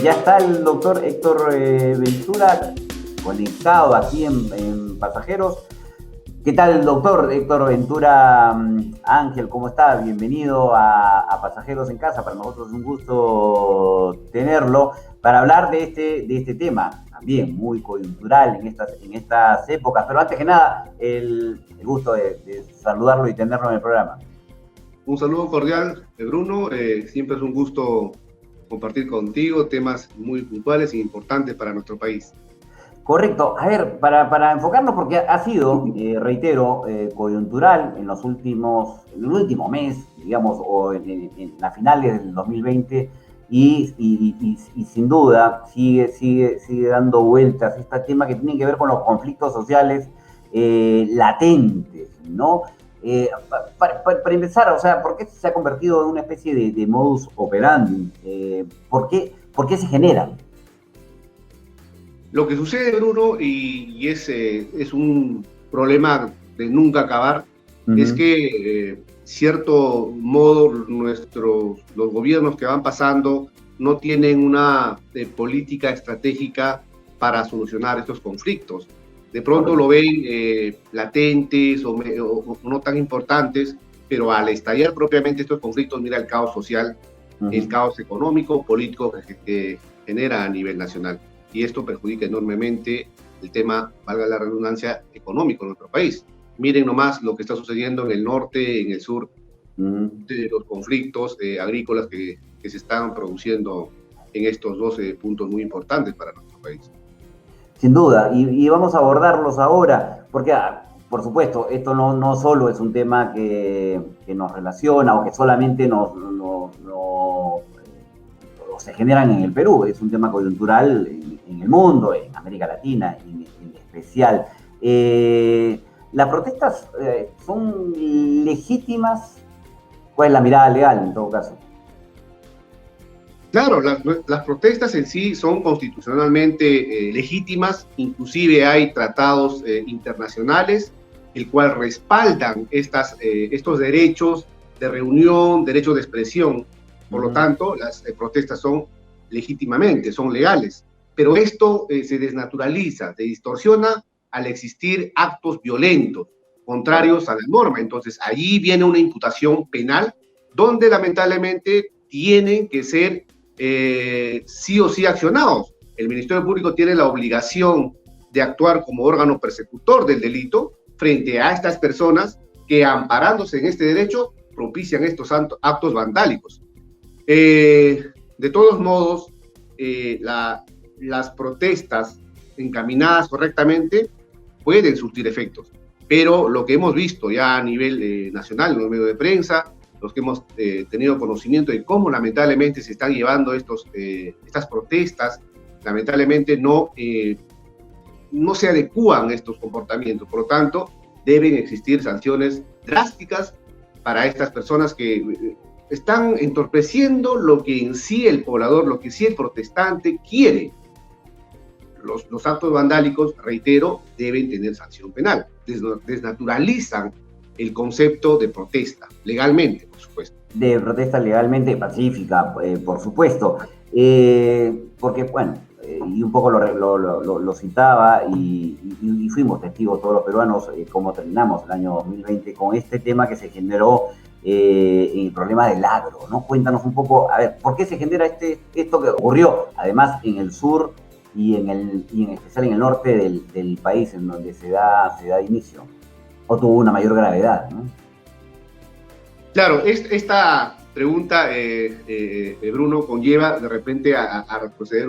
Ya está el doctor Héctor Ventura conectado aquí en Pasajeros. ¿Qué tal, doctor Héctor Ventura Ángel? ¿Cómo está? Bienvenido a Pasajeros en Casa. Para nosotros es un gusto tenerlo para hablar de este tema, también muy coyuntural en estas épocas. Pero antes que nada, el gusto de saludarlo y tenerlo en el programa. Un saludo cordial, Bruno. Siempre es un gusto compartir contigo temas muy puntuales e importantes para nuestro país. Correcto. A ver, para enfocarnos, porque ha sido, reitero, coyuntural en el último mes, digamos, o en las finales del 2020, y sin duda sigue dando vueltas este tema que tiene que ver con los conflictos sociales latentes, ¿no? Para empezar, o sea, ¿por qué se ha convertido en una especie de modus operandi? ¿Por qué se generan? Lo que sucede, Bruno, y es un problema de nunca acabar, es que cierto modo los gobiernos que van pasando no tienen una política estratégica para solucionar estos conflictos. De pronto lo ven latentes o no tan importantes, pero al estallar propiamente estos conflictos, mira el caos social, el caos económico, político que genera a nivel nacional. Y esto perjudica enormemente el tema, valga la redundancia, económico en nuestro país. Miren nomás lo que está sucediendo en el norte, en el sur, de los conflictos agrícolas que se están produciendo en estos 12 puntos muy importantes para nuestro país. Sin duda, y vamos a abordarlos ahora, porque, por supuesto, esto no solo es un tema que nos relaciona o que solamente se generan en el Perú, es un tema coyuntural en el mundo, en América Latina en especial. ¿Las protestas son legítimas? ¿Cuál es la mirada legal en todo caso? Claro, las protestas en sí son constitucionalmente legítimas, inclusive hay tratados internacionales el cual respaldan estos derechos de reunión, derechos de expresión. Por lo tanto, las protestas son legítimamente, son legales. Pero esto se desnaturaliza, se distorsiona al existir actos violentos, contrarios a la norma. Entonces, allí viene una imputación penal donde lamentablemente tienen que ser sí o sí accionados. El Ministerio Público tiene la obligación de actuar como órgano persecutor del delito frente a estas personas que, amparándose en este derecho, propician estos actos vandálicos. De todos modos, las protestas encaminadas correctamente pueden surtir efectos, pero lo que hemos visto ya a nivel nacional en los medios de prensa, los que hemos tenido conocimiento de cómo lamentablemente se están llevando estas protestas, lamentablemente no se adecúan estos comportamientos. Por lo tanto, deben existir sanciones drásticas para estas personas que están entorpeciendo lo que en sí el poblador, lo que sí el protestante quiere. Los actos vandálicos, reitero, deben tener sanción penal. Desnaturalizan el concepto de protesta, legalmente, por supuesto. De protesta legalmente pacífica, por supuesto. Porque, bueno, y un poco lo citaba y fuimos testigos todos los peruanos cómo terminamos el año 2020 con este tema que se generó el problema del agro, ¿no? Cuéntanos un poco, a ver, ¿por qué se genera esto que ocurrió, además en el sur y en especial en el norte del país, en donde se da inicio? ¿O tuvo una mayor gravedad, no? Claro, esta pregunta, Bruno, conlleva de repente a retroceder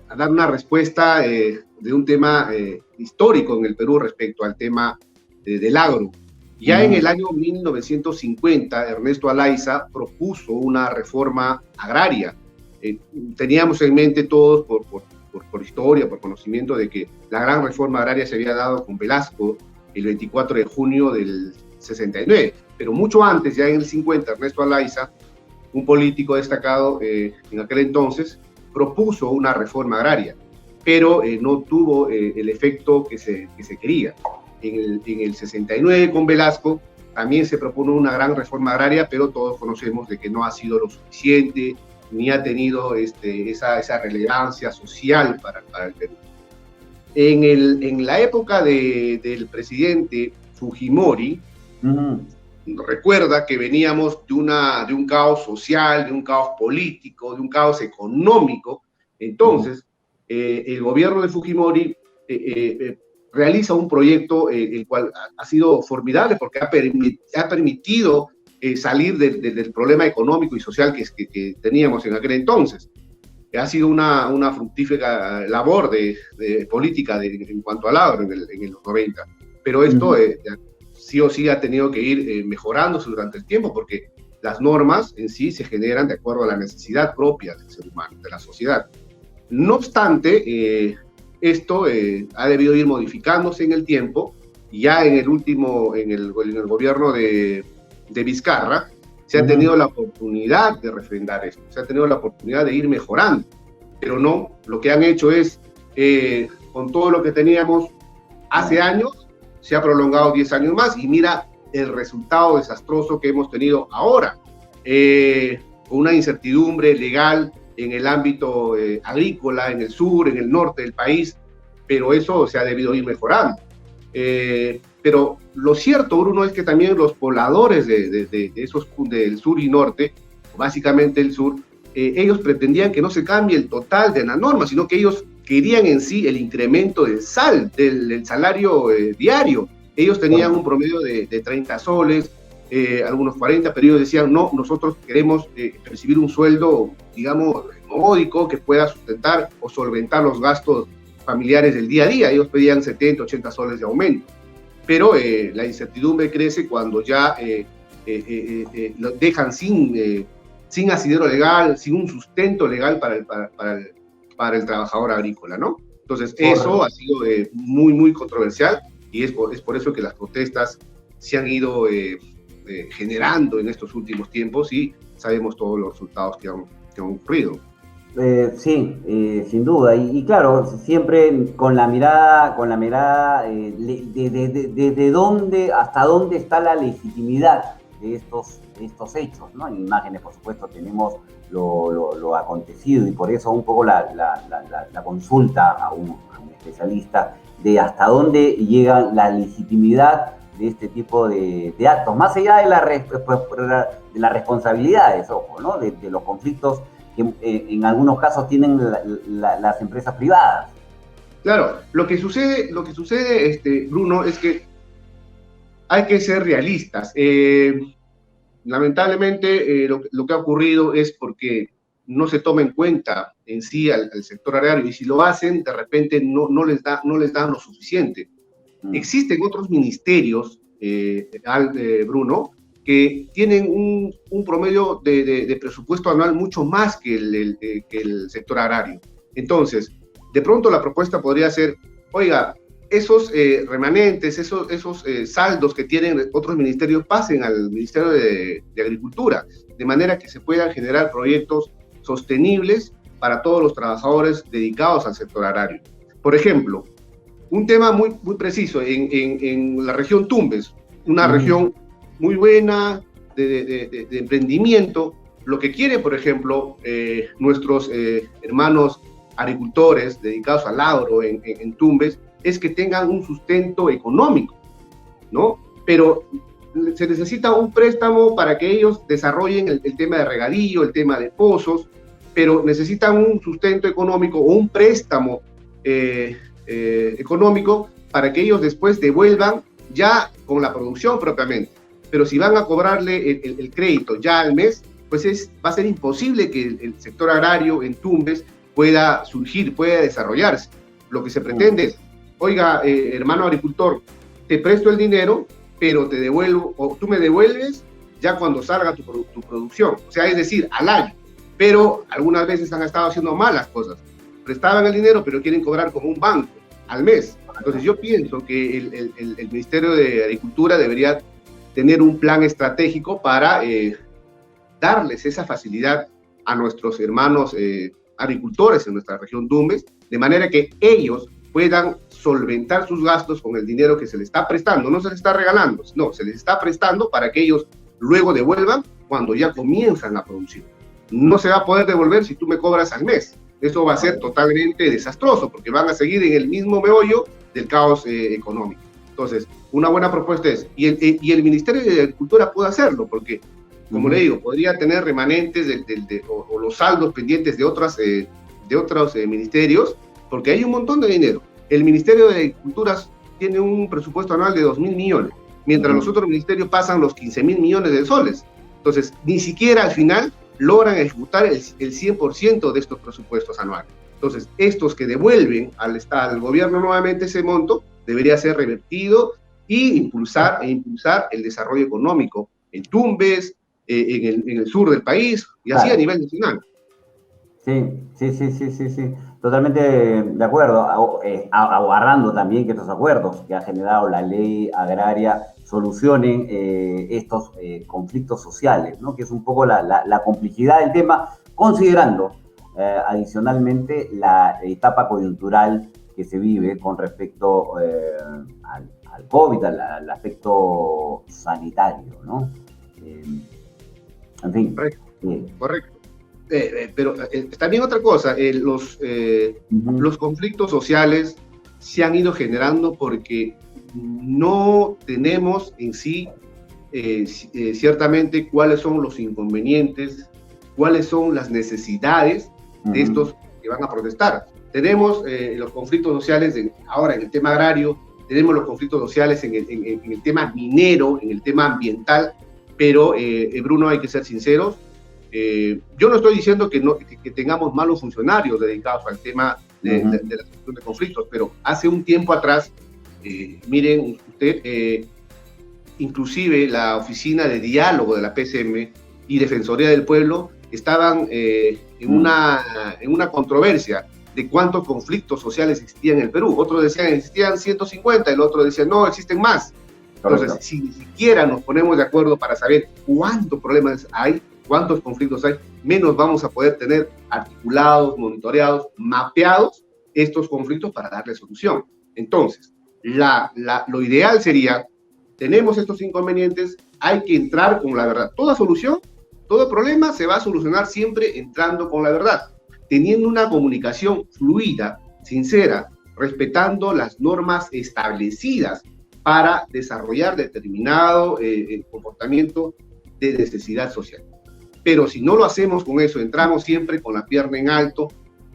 a dar una respuesta de un tema histórico en el Perú respecto al tema del agro. Ya en el año 1950, Ernesto Alaiza propuso una reforma agraria. Teníamos en mente todos, por historia, por conocimiento, de que la gran reforma agraria se había dado con Velasco el 24 de junio del 69. Pero mucho antes, ya en el 50, Ernesto Alaiza, un político destacado en aquel entonces, propuso una reforma agraria, pero no tuvo el efecto que se quería. En el 69 con Velasco también se propone una gran reforma agraria, pero todos conocemos de que no ha sido lo suficiente, ni ha tenido esa relevancia social para el Perú. En la época del presidente Fujimori, recuerda que veníamos de un caos social, de un caos político, de un caos económico. Entonces, el gobierno de Fujimori realiza un proyecto el cual ha sido formidable porque ha permitido salir del problema económico y social que teníamos en aquel entonces. Ha sido una fructífera labor de política en cuanto al agro en los 90. Pero esto sí o sí ha tenido que ir mejorándose durante el tiempo porque las normas en sí se generan de acuerdo a la necesidad propia del ser humano, de la sociedad. No obstante, esto ha debido ir modificándose en el tiempo y ya en el gobierno de Vizcarra se ha tenido la oportunidad de refrendar esto, se ha tenido la oportunidad de ir mejorando, pero no, lo que han hecho es, con todo lo que teníamos hace años, se ha prolongado 10 años más y mira el resultado desastroso que hemos tenido ahora, con una incertidumbre legal en el ámbito agrícola, en el sur, en el norte del país, pero eso se ha debido ir mejorando. Pero lo cierto, Bruno, es que también los pobladores del sur y norte, básicamente el sur, ellos pretendían que no se cambie el total de la norma, sino que ellos querían en sí el incremento del salario diario. Ellos tenían un promedio de 30 soles, algunos 40, pero ellos decían, no, nosotros queremos percibir un sueldo, digamos, módico, que pueda sustentar o solventar los gastos familiares del día a día. Ellos pedían 70, 80 soles de aumento. Pero la incertidumbre crece cuando ya lo dejan sin asidero legal, sin un sustento legal para el trabajador agrícola, ¿no? Entonces, eso ha sido muy, muy controversial y es por eso que las protestas se han ido generando en estos últimos tiempos y sabemos todos los resultados que han ocurrido. Sí, sin duda. Y claro, siempre con la mirada de dónde, hasta dónde está la legitimidad de estos hechos, ¿no? En imágenes, por supuesto, tenemos lo acontecido y por eso un poco la consulta a un especialista de hasta dónde llega la legitimidad de este tipo de actos, más allá de las responsabilidades, ojo, ¿no? De los conflictos que en algunos casos tienen las empresas privadas. Claro, lo que sucede, Bruno, es que hay que ser realistas. Lamentablemente, lo que ha ocurrido es porque no se toma en cuenta en sí al sector agrario, y si lo hacen, de repente no les dan lo suficiente. Existen otros ministerios, Bruno, que tienen un promedio de presupuesto anual mucho más que el sector agrario. Entonces, de pronto la propuesta podría ser, oiga, esos remanentes, esos saldos que tienen otros ministerios pasen al Ministerio de Agricultura, de manera que se puedan generar proyectos sostenibles para todos los trabajadores dedicados al sector agrario. Por ejemplo, un tema muy, muy preciso, en la región Tumbes, una región muy buena de emprendimiento. Lo que quieren, por ejemplo, nuestros hermanos agricultores dedicados al agro en Tumbes, es que tengan un sustento económico, ¿no? Pero se necesita un préstamo para que ellos desarrollen el tema de regadío, el tema de pozos, pero necesitan un sustento económico o un préstamo económico para que ellos después devuelvan ya con la producción propiamente. Pero si van a cobrarle el crédito ya al mes, pues va a ser imposible que el sector agrario en Tumbes pueda surgir, pueda desarrollarse. Lo que se pretende es, oiga, hermano agricultor, te presto el dinero, pero te devuelvo, o tú me devuelves ya cuando salga tu producción. O sea, es decir, al año. Pero algunas veces han estado haciendo mal las cosas. Prestaban el dinero, pero quieren cobrar como un banco al mes. Entonces yo pienso que el Ministerio de Agricultura debería tener un plan estratégico para darles esa facilidad a nuestros hermanos agricultores en nuestra región Tumbes, de manera que ellos puedan solventar sus gastos con el dinero que se les está prestando. No se les está regalando, no, se les está prestando para que ellos luego devuelvan cuando ya comienzan la producción, no se va a poder devolver si tú me cobras al mes. Eso va a ser totalmente desastroso, porque van a seguir en el mismo meollo del caos económico. Entonces, una buena propuesta es, y el Ministerio de Agricultura puede hacerlo, porque, como le digo, podría tener remanentes o los saldos pendientes de otros ministerios, porque hay un montón de dinero. El Ministerio de Agricultura tiene un presupuesto anual de 2.000 millones, mientras los otros ministerios pasan los 15.000 millones de soles. Entonces, ni siquiera al final logran ejecutar el 100% de estos presupuestos anuales. Entonces, estos que devuelven al gobierno nuevamente ese monto, debería ser revertido y impulsar el desarrollo económico en Tumbes, en el sur del país, y así a nivel nacional. Sí. Totalmente de acuerdo, aguardando también que estos acuerdos que ha generado la ley agraria solucionen estos conflictos sociales, ¿no? Que es un poco la complejidad del tema, considerando adicionalmente la etapa coyuntural que se vive con respecto al COVID, al aspecto sanitario, ¿no? En fin. Correcto. Pero también otra cosa, los conflictos sociales se han ido generando porque no tenemos en sí ciertamente cuáles son los inconvenientes, cuáles son las necesidades de estos que van a protestar. Tenemos los conflictos sociales ahora en el tema agrario, tenemos los conflictos sociales en el tema minero, en el tema ambiental, pero Bruno, hay que ser sinceros, yo no estoy diciendo que tengamos malos funcionarios dedicados al tema de la solución de conflictos, pero hace un tiempo atrás, miren usted, inclusive la oficina de diálogo de la PCM y Defensoría del Pueblo estaban en una controversia de cuántos conflictos sociales existían en el Perú. Otros decían existían 150, el otro decía no, existen más. Entonces, si ni siquiera nos ponemos de acuerdo para saber cuántos problemas hay, cuántos conflictos hay, menos vamos a poder tener articulados, monitoreados, mapeados estos conflictos para darle solución. Entonces, lo ideal sería, tenemos estos inconvenientes, hay que entrar con la verdad. Toda solución, todo problema se va a solucionar siempre entrando con la verdad, teniendo una comunicación fluida, sincera, respetando las normas establecidas para desarrollar determinado comportamiento de necesidad social. Pero si no lo hacemos con eso, entramos siempre con la pierna en alto,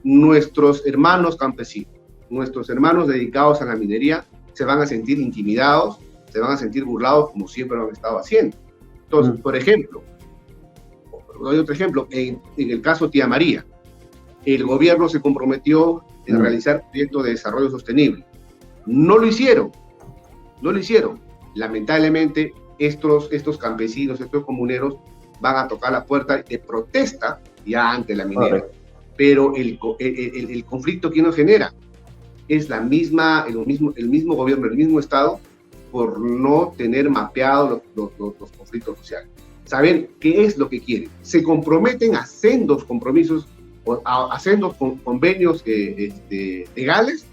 nuestros hermanos campesinos, nuestros hermanos dedicados a la minería, se van a sentir intimidados, se van a sentir burlados como siempre lo han estado haciendo. Entonces, por ejemplo, doy otro ejemplo, en el caso Tía María, el gobierno se comprometió en realizar proyectos de desarrollo sostenible. No lo hicieron. Lamentablemente, estos campesinos, estos comuneros, van a tocar la puerta de protesta ya ante la minera. Pero el conflicto que nos genera es el mismo gobierno, el mismo Estado, por no tener mapeados los conflictos sociales. Saber qué es lo que quieren. Se comprometen a sendos compromisos, a sendos convenios legales,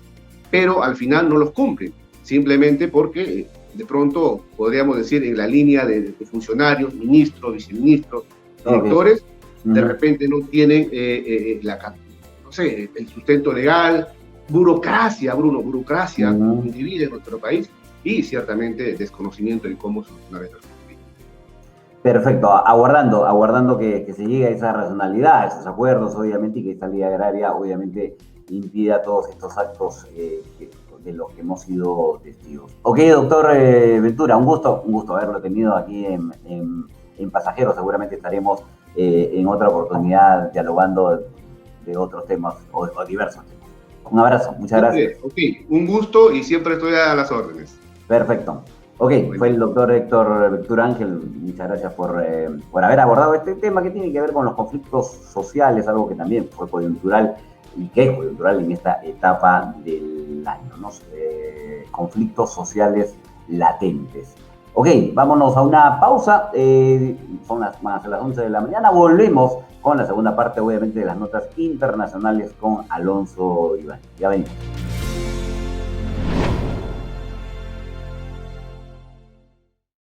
pero al final no los cumplen, simplemente porque de pronto, podríamos decir, en la línea de funcionarios, ministros, viceministros, directores, de repente no tienen el sustento legal, burocracia, Bruno, divide en nuestro país, y ciertamente desconocimiento de cómo solucionar estos conflictos. Perfecto, aguardando que se llegue a esa racionalidad, a esos acuerdos, obviamente, y que esta ley agraria, obviamente, impida todos estos actos de los que hemos sido testigos. Ok, doctor Ventura, un gusto haberlo tenido aquí en Pasajeros. Seguramente estaremos en otra oportunidad dialogando de otros temas o diversos temas. Un abrazo, muchas gracias. Ok, un gusto y siempre estoy a las órdenes. Perfecto. Ok, fue el doctor Héctor Ventura Ángel. Muchas gracias por haber abordado este tema que tiene que ver con los conflictos sociales, algo que también fue coyuntural y que es coyuntural en esta etapa del año, ¿no? Conflictos sociales latentes. Ok, vámonos a una pausa. Van a ser las 11 de la mañana. Volvemos con la segunda parte, obviamente, de las notas internacionales con Alonso Iván. Ya venimos.